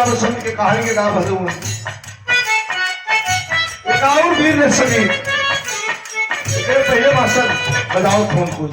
जाओ सुन के कहानी के नाम हजूर एक और वीर ने सभी पहले मास्टर बजाओ फोन को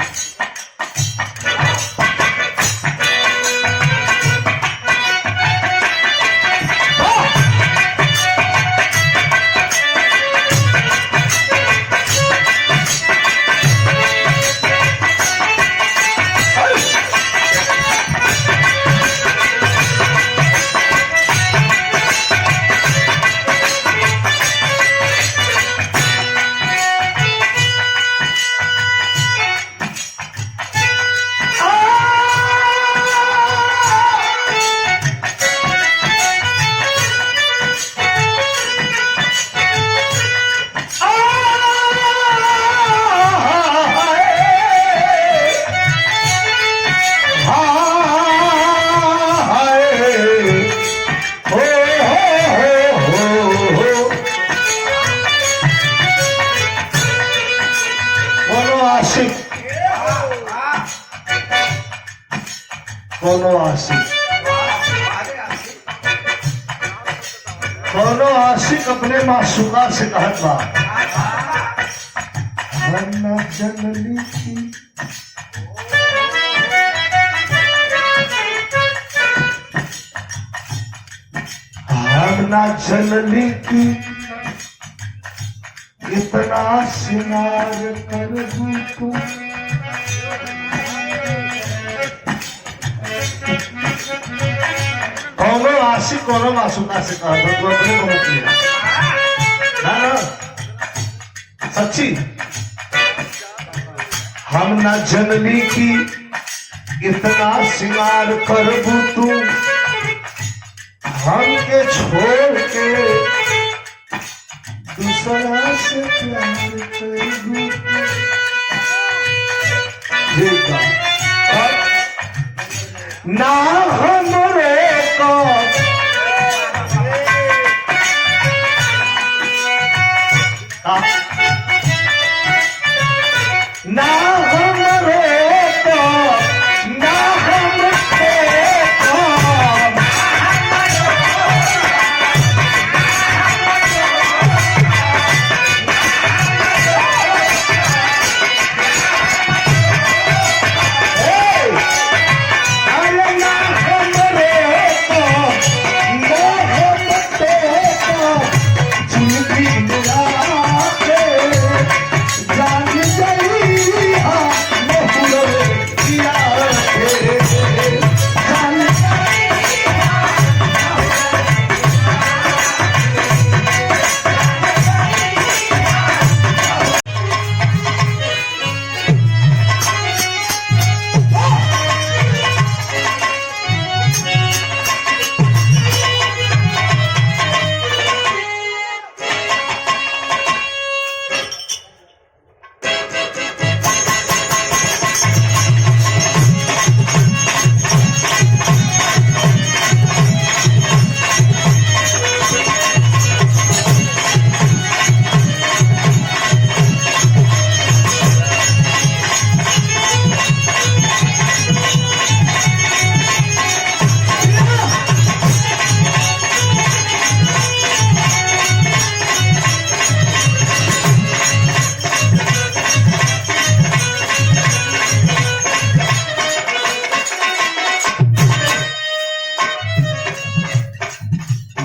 दोनों आशिक अपने मासूका से कहत बा जनली की हम ना जनली की इतना सिंगार कर तू कौनो आशिक कौनो मासूका से कहा तो अपने को मुक्ति ना ना सच्ची हम ना जनली की इतना सिंगार करबू तू हमके छोड़ के दूसरा से प्यार करबू ना हमरे को ना हमरे को ना हमरे को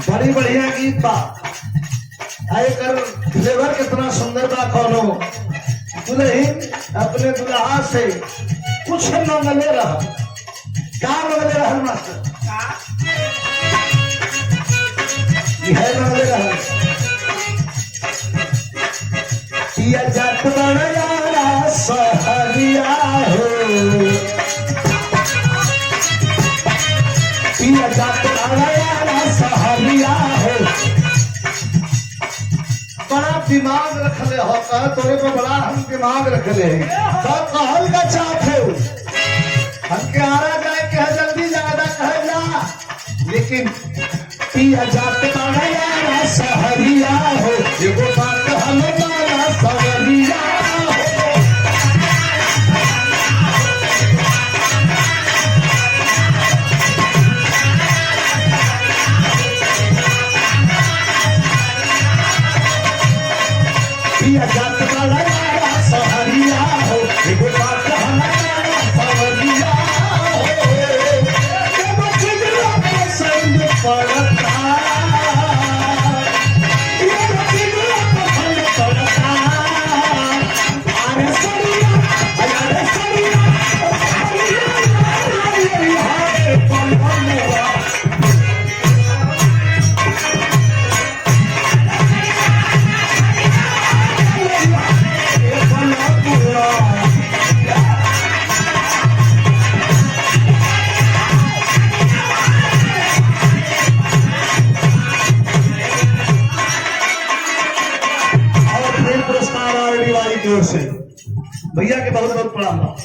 बड़ी बढ़िया गीत बा आए कर फ्लेवर कितना सुंदर बा कौनो दुल्हन अपने दुल्हा से कुछ मंगले रहा क्या मंगले रहा मास्टर यह मंगले रहा पिया जात बड़ा सहरिया हो पिया जात बड़ा सहरिया हो बड़ा दिमाग रख ले हो कह तोरे को बड़ा हम दिमाग रख ले सब कहल का चाप हो हमके आरा जाए के जल्दी ज्यादा कह जा लेकिन पिया जात बड़ा सहरिया हो एगो बात हम बड़ा सहरिया ओर से भैया के बहुत बहुत प्रणाम बा।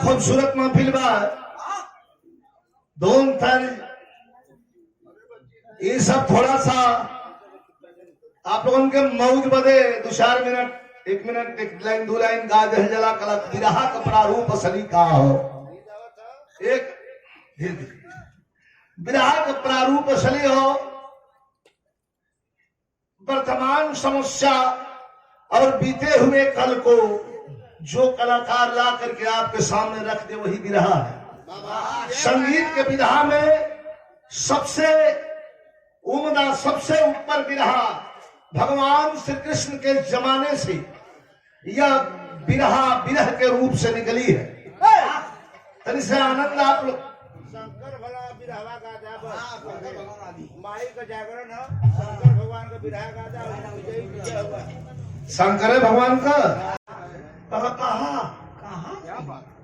खूबसूरत महफिल बा। दोन थर ये सब थोड़ा सा आप लोगों के मौज बदे 2-4 मिनट 1 मिनट 1 लाइन 2 लाइन गा दे जला कला विरहा का प्रारूप असली का हो। एक विरहा का प्रारूप असली हो। वर्तमान समस्या और बीते हुए कल को जो कलाकार ला करके आपके सामने रख दे वही विरहा है। संगीत के विधा में सबसे उम्दा सबसे ऊपर विरहा भगवान श्री कृष्ण के जमाने से यह विरहा विरह के रूप से निकली है। तनि से आनंद आप लोग शंकर भला बिरहवा गाता माई का जागरण है। शंकर भगवान का बिरहा गाता विजय हुआ शंकर भगवान का कहा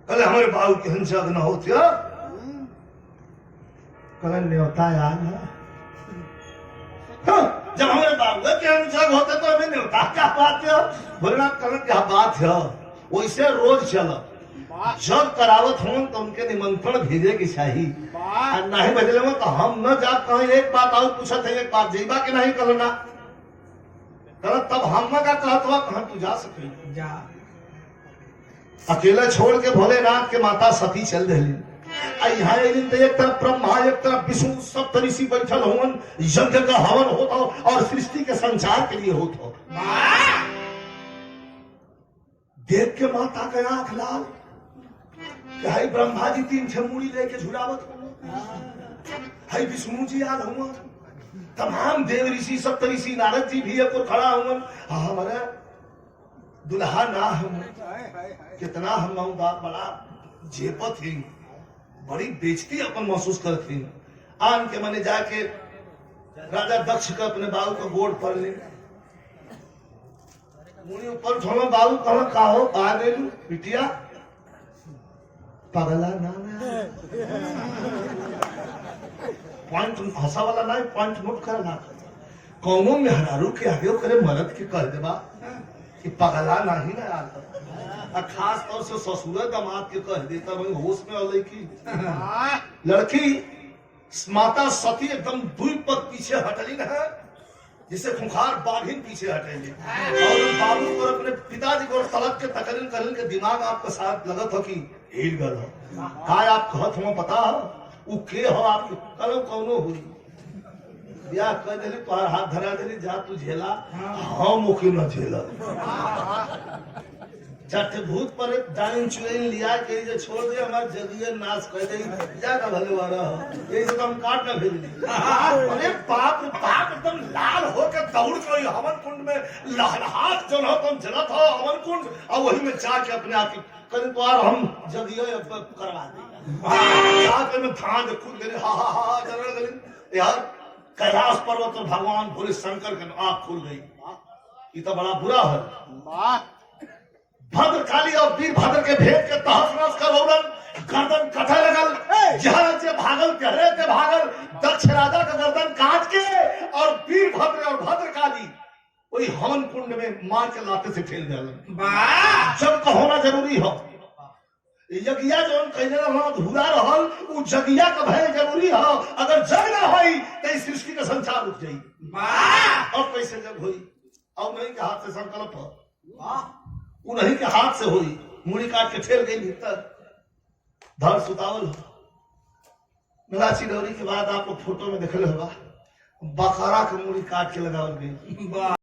कल हमारे बाबू के हंसा न होते कल न्योता याद है। जब हमारे बाबू के हंसा होते तो हमें न्योता क्या बात है बोलना कल क्या बात है। वैसे रोज चलो जब करावत हो तो उनके निमंत्रण भेजे की चाहिए। नहीं भेजले में तो हम न जा कहीं एक बात और पूछत है एक बात जीवा के नहीं करना कर तब हम का कहत हुआ कहाँ तू जा सके जा अकेला छोड़ के भोलेनाथ के माता सती चल रही। यहाँ तो एक तरफ ब्रह्मा एक तरफ विष्णु सब तरीसी बैठल होवन यज्ञ का हवन होता और सृष्टि के संचार के लिए होता। देख के माता का आंख लाल हाई ब्रह्मा जी 3 छमुड़ी लेके झुलावत हो। हाई विष्णु जी आल हुआ तमाम देव ऋषि सब ऋषि नारद जी भी एक खड़ा हुआ। हमारे दुल्हा ना हम कितना हम बड़ा जेपत ही बड़ी बेइज्जती अपन महसूस करती आन के मने जाके राजा दक्ष का अपने बाबू का गोड़ पड़ ले मुनि ऊपर छोड़ो बाबू कहा का हो आ गए पिटिया पगला ना पॉइंट हंसा वाला ना पॉइंट नोट करना कौमों में हरारू के आगे करे मरद के कर देवा कि पगला नहीं ना आता। खास तौर से ससुर दामाद के कह देता वही होश में और लड़की माता सती एकदम 2 पद पीछे हटली ना जिसे खुखार बाघिन पीछे हटेंगे और बाबू को अपने पिताजी को तलक के तकरीन करीन के दिमाग आपके साथ लगत हो कि हिल गल हो काय आप कहत हो पता हो उ के हो आप कलो कौनो हुई ब्याह कर दिली तोहार हाथ धरा दिली जा तू झेला हम मुखी न झेला चट भूत पर डाइन चुड़ैल लिया के जे छोड़ दे हमार जगिए नाश कर दे जा का भले वाला ये से हम काट ना भेज दी अरे बाप रे बाप एकदम लाल होकर दौड़ के हवन कुंड में लहलहाट जो हो तुम जलत हो हवन कुंड और वही में जाके अपने आप की करीब तो हम जगिए करवा देंगे जाके में भांज खुद गए हा जरण गए यार कैलाश पर्वत पर भगवान भोले शंकर के आंख खुल गई ये तो बड़ा बुरा है भद्रकाली और वीरभद्र के भेद के तहस नस कर रौलन गर्दन कटे लगल जहां से भागल कहरे के भागल दक्ष राजा का गर्दन काट के और वीरभद्र और भद्रकाली वही हवन कुंड में मार के लाते से ठेल दिया जब का होना जरूरी हो यज्ञिया जो कहने रहा अधूरा रहल उ जगिया का भय जरूरी हो अगर जग ना होई तो इस सृष्टि का संसार रुक जाई और कैसे जग होई और नहीं के हाथ से संकल्प हो उन्हीं के हाथ से हुई मुड़ी काट के ठेल गई भीतर धर सुतावल मिलाची डोरी के बाद आप लोग फोटो में देख ले होगा बकरा के मुड़ी काट के लगावल गई